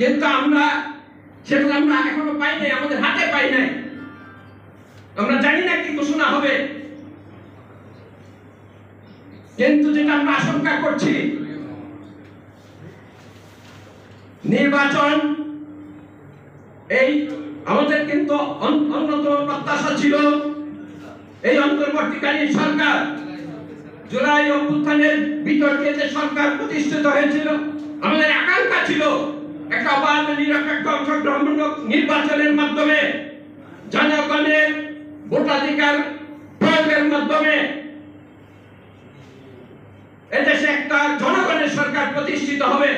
কিন্তু আমরা সেটা আমরা এখনো পাই নাই, আমাদের হাতে পাই নাই। আমরা জানি না কি ঘোষণা হবে, কিন্তু যেটা আমরা আশঙ্কা করছি, নির্বাচন এই আমাদের কিন্তু অন্যতম প্রত্যাশা ছিল। এই অন্তর্বর্তীকালীন সরকার জুলাই অভ্যুত্থানের বিতর্কে যে সরকার প্রতিষ্ঠিত হয়েছিল, আমাদের আকাঙ্ক্ষা ছিল একটা অবাধ নিরপেক্ষ অংশগ্রহণমূলক নির্বাচনের মাধ্যমে জনগণের ভোটাধিকার প্রয়োগের মাধ্যমে এদেশে একটা জনগণের সরকার প্রতিষ্ঠিত হবে,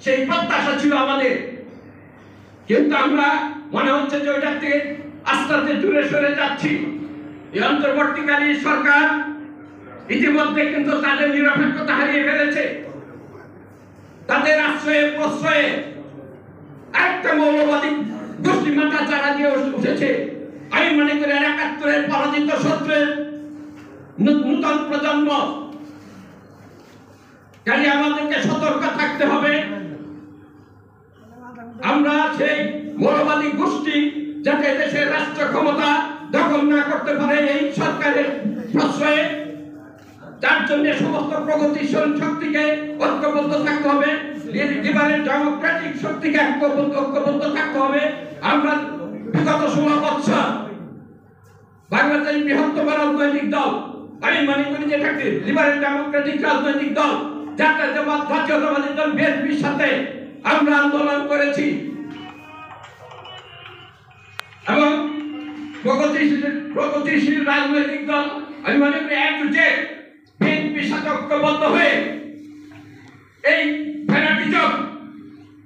সেই প্রত্যাশা ছিল আমাদের। কিন্তু আমরা মনে হচ্ছে যে ওইটার থেকে আস্তে আস্তে দূরে সরে যাচ্ছি। এই অন্তর্বর্তীকালীন সরকার ইতিমধ্যে কিন্তু তাদের নিরপেক্ষতা হারিয়ে ফেলেছে। তাদের আশ্রয়ে প্রশ্রয়ে একটা মৌলবাদী গোষ্ঠী মাথা চারা দিয়ে উঠেছে। আমি মনে করি ৭১-এর পরাজিত শত্রুর নূতন প্রজন্ম, কাজে আমাদেরকে সতর্ক থাকতে হবে। আমরা সেই মৌলবাদী গোষ্ঠী যাতে দেশের রাষ্ট্র ক্ষমতা দখল না করতে পারে এই সরকারের প্রশ্রয়ে, তার জন্য সমস্ত প্রগতিশীল শক্তিকে ঐক্যবদ্ধ থাকতে হবে, লিবারেল ডেমোক্রেটিক শক্তিকে ঐক্যবদ্ধ থাকতে হবে। আমরা বিগত ১৬ বছর বাংলাদেশের বৃহত্তম রাজনৈতিক দল, আমি মনে করি যে এটাকে লিবারেল ডেমোক্রেটিক রাজনৈতিক দল জাতীয়তাবাদী দল বিএনপির সাথে আমরা আন্দোলন করেছি এবং প্রগতিশীল রাজনৈতিক দল আমি মনে করি বিএনপির সাথে ঐক্যবদ্ধ হয়ে এই ফ্যানাটিজম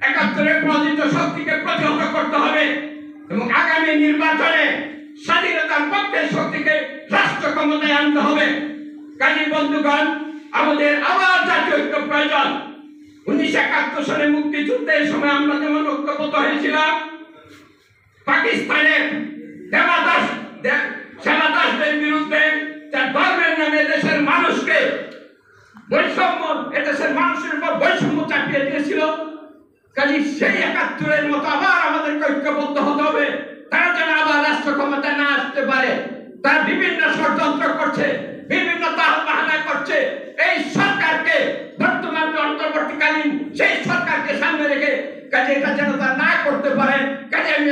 ৭১-এর পরাজিত শক্তিকে প্রতিহত করতে হবে এবং আগামী নির্বাচনে স্বাধীনতার পক্ষের শক্তিকে রাষ্ট্র ক্ষমতায় আনতে হবে। কাজী বন্ধুগণ, আমাদের আবার জাতীয় ঐক্য প্রয়োজন। ১৯৭১ সালে মুক্তিযুদ্ধের সময় আমরা যেমন ঐক্যবদ্ধ হয়েছিলাম, পাকিস্তানের সেবাদাসদের বিরুদ্ধে তার ধর্মের নামে দেশের মানুষকে বৈষম্য, এদেশের মানুষের উপর বৈষম্য চাপিয়ে দিয়েছিল। কাজে সেই ৭১-এর মতো আবার আমাদেরকে ঐক্যবদ্ধ হতে হবে। তারা যেন আবার রাষ্ট্র ক্ষমতায় না আসতে পারে। তারা বিভিন্ন ষড়যন্ত্র করছে, বিভিন্ন তালবাহানা করছে। এই সরকারকে, বর্তমান অন্তর্বর্তীকালীন সেই সরকারকে সামনে রেখে কাজে এটা যেন তারা না করতে পারে। কাজে আমি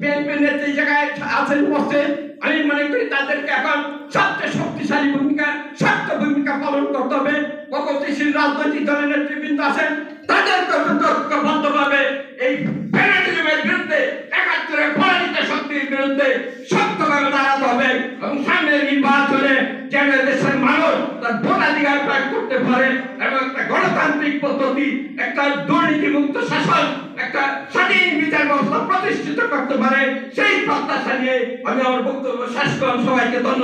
বিএনপির নেত্রী জায়গায় আছেন বসে, আমি মনে করি তাদেরকে এখন সবচেয়ে শক্তিশালী ভূমিকা, শক্ত ভূমিকা পালন করতে হবে। প্রগতিশীল রাজনৈতিক দলের নেতৃবৃন্দ আছেন, তাদেরকে ঐক্যবদ্ধভাবে এই ফ্যানাটিজমের বিরুদ্ধে, ৭১-এর পরাজিত শক্তির বিরুদ্ধে শক্তভাবে দাঁড়াতে হবে এবং সামনের নির্বাচনে যেন দেশের মানুষ তার ভোটাধিকার প্রয়োগ করতে পারে এবং একটা গণতান্ত্রিক পদ্ধতি, একটা দুর্নীতিমুক্ত শাসন, একটা স্বাধীন বিচার ব্যবস্থা প্রতিষ্ঠিত করতে পারে, সেই প্রত্যাশা নিয়ে আমি আমার বক্তব্য শেষ করলাম। সবাইকে ধন্যবাদ।